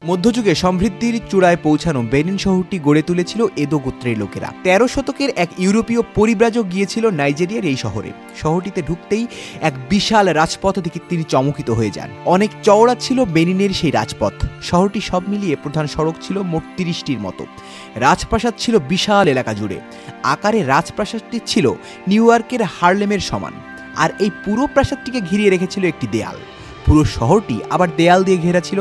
মধ্যযুগে সমৃদ্ধির চূড়ায় পৌঁছানো বেনিন শহরটি গড়ে তুলেছিল এদো গোত্রের লোকেরা। 13 শতকের এক ইউরোপীয় পরিব্রাজক গিয়েছিল নাইজেরিয়ার এই শহরে। শহরটিতে ঢুকতেই এক বিশাল রাজপথ দেখে তিনি চমকিত হয়ে যান। অনেক চওড়া ছিল বেনিনের সেই রাজপথ। শহরটি সব মিলিয়ে প্রধান সড়ক ছিল মোট 30টির মতো। রাজপ্রাসাদ ছিল বিশাল এলাকা জুড়ে। আকারে রাজপ্রাসাদটি ছিল নিউ ইয়র্কের হার্লেমের সমান। আর এই পুরো প্রাসাদটিকে ঘিরিয়ে রেখেছিল একটি দেয়াল। পুরো শহরটি আবার দেয়াল দিয়ে ঘেরা ছিল।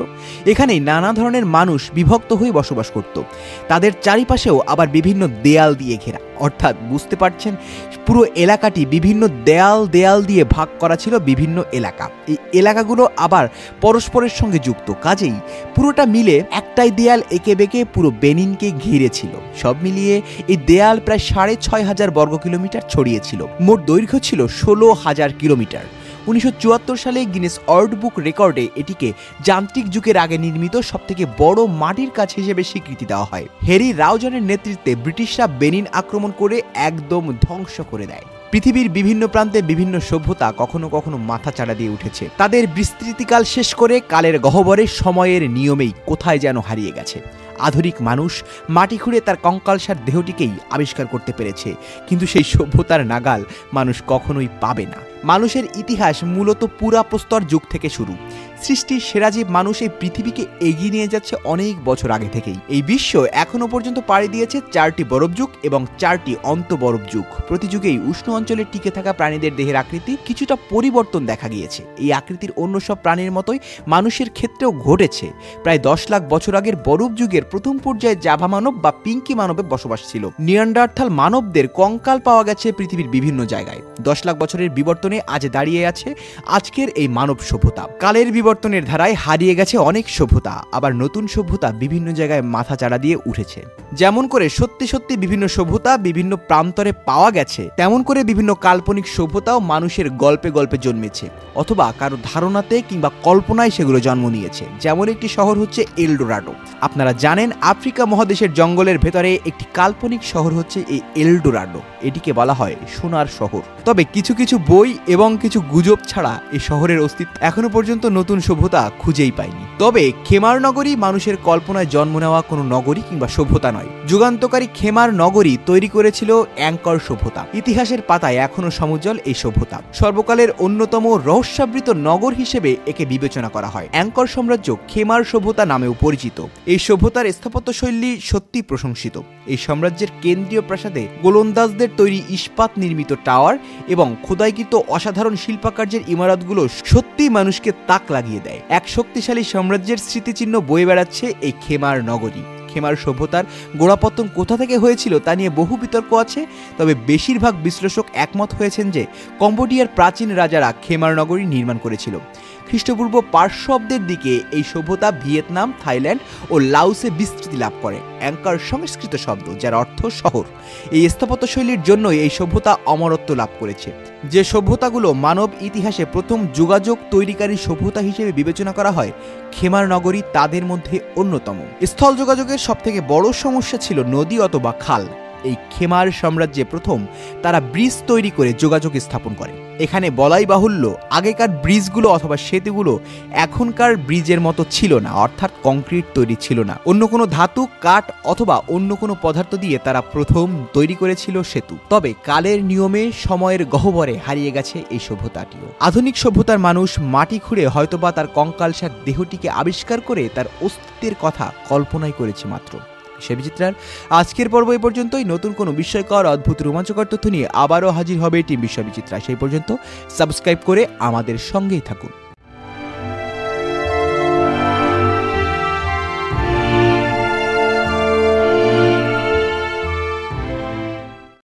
এখানে নানা ধরনের মানুষ বিভক্ত হয়ে বসবাস করত। তাদের চারিপাশেও আবার বিভিন্ন দেয়াল দিয়ে ঘেরা, অর্থাৎ বুঝতে পারছেন পুরো এলাকাটি বিভিন্ন দেয়াল দিয়ে ভাগ করা ছিল বিভিন্ন এলাকা। এই এলাকাগুলো আবার পরস্পরের সঙ্গে যুক্ত, কাজেই পুরোটা মিলে একটাই দেয়াল এঁকে বেঁকে পুরো বেনিনকে ঘিরে ছিল। সব মিলিয়ে এই দেয়াল প্রায় 6500 বর্গ কিলোমিটার ছড়িয়েছিল। মোট দৈর্ঘ্য ছিল 16,000 কিলোমিটার। 1974 সালে গিনেস ওয়ার্ল্ড বুক রেকর্ডে এটিকে যান্ত্রিক যুগের আগে নির্মিত সবথেকে বড় মাটির কাজ হিসেবে স্বীকৃতি দেওয়া হয়। হেরি রাউজানের নেতৃত্বে ব্রিটিশরা বেনিন আক্রমণ করে একদম ধ্বংস করে দেয়। পৃথিবীর বিভিন্ন প্রান্তে বিভিন্ন সভ্যতা কখনো কখনো মাথা চাড়া দিয়ে উঠেছে। তাদের বিস্তৃতিকাল শেষ করে কালের গহ্বরে সময়ের নিয়মেই কোথায় যেন হারিয়ে গেছে। আধুনিক মানুষ মাটি খুঁড়ে তার কঙ্কালসার দেহটিকেই আবিষ্কার করতে পেরেছে, কিন্তু সেই সভ্যতার নাগাল মানুষ কখনোই পাবে না। মানুষের ইতিহাস মূলত পুরাপ্রস্তর যুগ থেকে শুরু। সৃষ্টির সেরা জীব মানুষ এই পৃথিবীকে এগিয়ে নিয়ে যাচ্ছে অনেক বছর আগে থেকেই। এই বিশ্ব এখনো পর্যন্ত পাড়ি দিয়েছে 4টি বরফ যুগ এবং 4টি অন্তবরফ যুগ। প্রতি যুগেই উষ্ণ অঞ্চলে টিকে থাকা প্রাণীদের দেহের আকৃতি কিছুটা পরিবর্তন দেখা গিয়েছে। এই আকৃতির অন্য সব প্রাণীর মতোই মানুষের ক্ষেত্রেও ঘটেছে। প্রায় 10 লাখ বছর আগের বরফ যুগের প্রথম পর্যায়ে জাভা মানব বা পিঙ্কি মানবের বসবাস ছিল। নিয়ান্ডারথাল মানবদের কঙ্কাল পাওয়া গেছে পৃথিবীর বিভিন্ন জায়গায়। 10 লাখ বছরের বিবর্তনে আজ দাঁড়িয়ে আছে আজকের এই মানব সভ্যতা। কালের বিবর্তনের ধারায় হারিয়ে গেছে অনেক সভ্যতা, আবার নতুন সভ্যতা বিভিন্ন জায়গায় মাথা চাড়া দিয়ে উঠেছে। যেমন করে সত্যি সত্যি বিভিন্ন সভ্যতা বিভিন্ন প্রান্তরে পাওয়া গেছে, তেমন করে বিভিন্ন কাল্পনিক সভ্যতাও মানুষের গল্পে গল্পে জন্মেছে, অথবা কারো ধারণাতে কিংবা কল্পনায় সেগুলো জন্ম নিয়েছে। যেমন একটি শহর হচ্ছে এলডোরাডো। আপনারা জানেন আফ্রিকা মহাদেশের জঙ্গলের ভেতরে একটি কাল্পনিক শহর হচ্ছে এই এলডোরাডো। এটিকে বলা হয় সোনার শহর। তবে কিছু কিছু বই এবং কিছু গুজব ছাড়া এই শহরের অস্তিত্ব এখনো পর্যন্ত নতুন সভ্যতা খুঁজেই পায়নি। তবে খেমার নগরী মানুষের কল্পনায় জন্ম নেওয়া কোনো নগরী কিংবা সভ্যতা নয়। যুগান্তকারী খেমার নগরী তৈরি করেছিল অ্যাঙ্কর সভ্যতা। ইতিহাসের পাতায় এখনো সমুজ্জ্বল এই সভ্যতা। সর্বকালের অন্যতম রহস্যাবৃত নগর হিসেবে একে বিবেচনা করা হয়। অ্যাঙ্কর সাম্রাজ্য খেমার সভ্যতা নামেও পরিচিত। এই সভ্যতার স্থাপত্যশৈলী সত্যি প্রশংসিত। এই সাম্রাজ্যের কেন্দ্রীয় প্রাসাদে গোলন্দাজদের তৈরি ইস্পাত নির্মিত টাওয়ার এবং খোদাইকৃত অসাধারণ শিল্পাকার্যের ইমারতগুলো সত্যি মানুষকে তাক লাগিয়ে দেয়। এক শক্তিশালী সাম্রাজ্যের স্মৃতিচিহ্ন বয়ে বেড়াচ্ছে এই খেমার নগরী। খেমার সভ্যতার গোড়াপত্তন কোথা থেকে হয়েছিল তা নিয়ে বহু বিতর্ক আছে। তবে বেশিরভাগ বিশ্লেষক একমত হয়েছেন যে কম্বোডিয়ার প্রাচীন রাজারা খেমার নগরী নির্মাণ করেছিল। খ্রিস্টপূর্ব 500 অব্দের দিকে এই সভ্যতা ভিয়েতনাম, থাইল্যান্ড ও লাওসে বিস্তৃতি লাভ করে। অ্যাঙ্কর সংস্কৃত শব্দ, যার অর্থ শহর। এই স্থাপত্যশৈলীর জন্যই এই সভ্যতা অমরত্ব লাভ করেছে। যে সভ্যতাগুলো মানব ইতিহাসে প্রথম যোগাযোগ তৈরিকারী সভ্যতা হিসেবে বিবেচনা করা হয়, খেমার নগরী তাদের মধ্যে অন্যতম। স্থল যোগাযোগের সবথেকে বড় সমস্যা ছিল নদী অথবা খাল। এই খেমার সাম্রাজ্যে প্রথম তারা ব্রিজ তৈরি করে যোগাযোগ স্থাপন করে। এখানে বলাই বাহুল্য আগেকার ব্রিজগুলো অথবা সেতুগুলো এখনকার ব্রিজের মতো ছিল না, অর্থাৎ কংক্রিট তৈরি ছিল না। অন্য কোনো ধাতু, কাঠ অথবা অন্য কোনো পদার্থ দিয়ে তারা প্রথম তৈরি করেছিল সেতু। তবে কালের নিয়মে সময়ের গহ্বরে হারিয়ে গেছে এই সভ্যতাটিও। আধুনিক সভ্যতার মানুষ মাটি খুঁড়ে হয়তোবা তার কঙ্কালসার দেহটিকে আবিষ্কার করে তার অস্তিত্বের কথা কল্পনাই করেছে মাত্র। বিষয় বিচিত্রার আজকের পর্ব এই পর্যন্তই। নতুন কোনো বিস্ময়কর, অদ্ভুত, রোমাঞ্চকর তথ্য নিয়ে আবারও হাজির হবে টিম বিষয় বিচিত্রা। সেই পর্যন্ত সাবস্ক্রাইব করে আমাদের সঙ্গেই থাকুন।